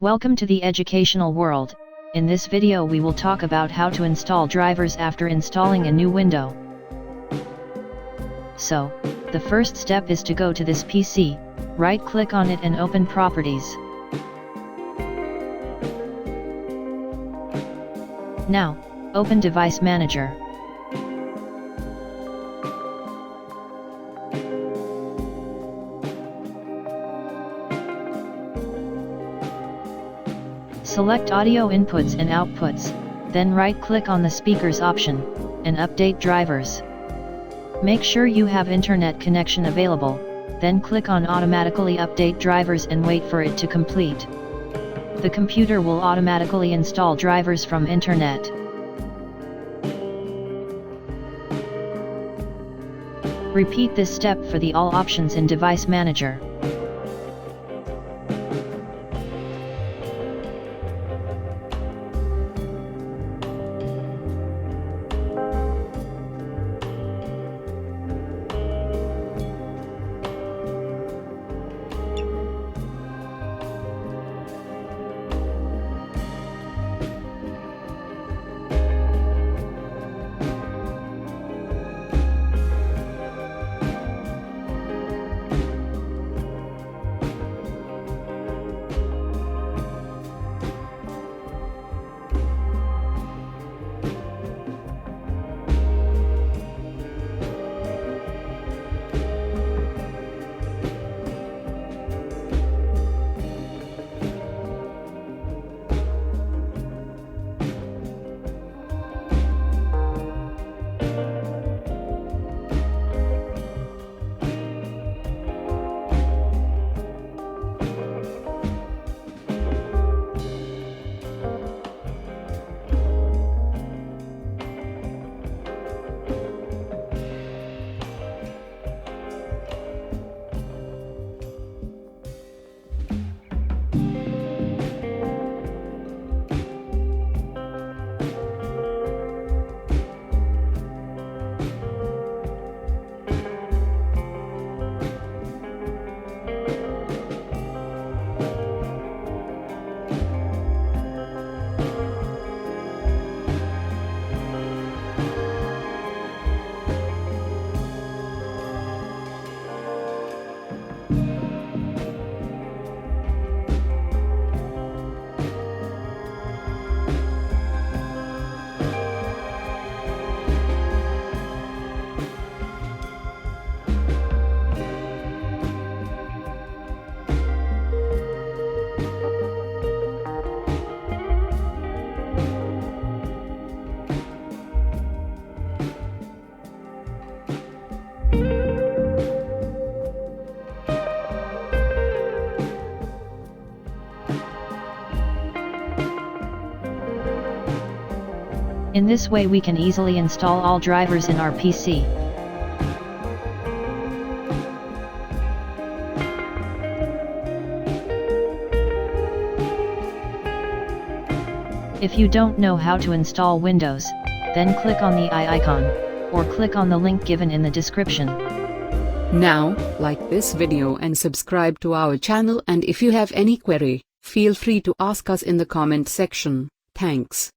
Welcome to the educational world. In this video we will talk about how to install drivers after installing a new window. So, the first step is to go to this PC, right-click on it and open Properties. Now, open Device Manager. Select Audio Inputs and Outputs, then right-click on the Speakers option, and Update Drivers. Make sure you have internet connection available, then click on Automatically Update Drivers and wait for it to complete. The computer will automatically install drivers from internet. Repeat this step for the all options in Device Manager. In this way we can easily install all drivers in our PC. If you don't know how to install Windows, then click on the I icon, or click on the link given in the description. Now, like this video and subscribe to our channel, and if you have any query, feel free to ask us in the comment section. Thanks.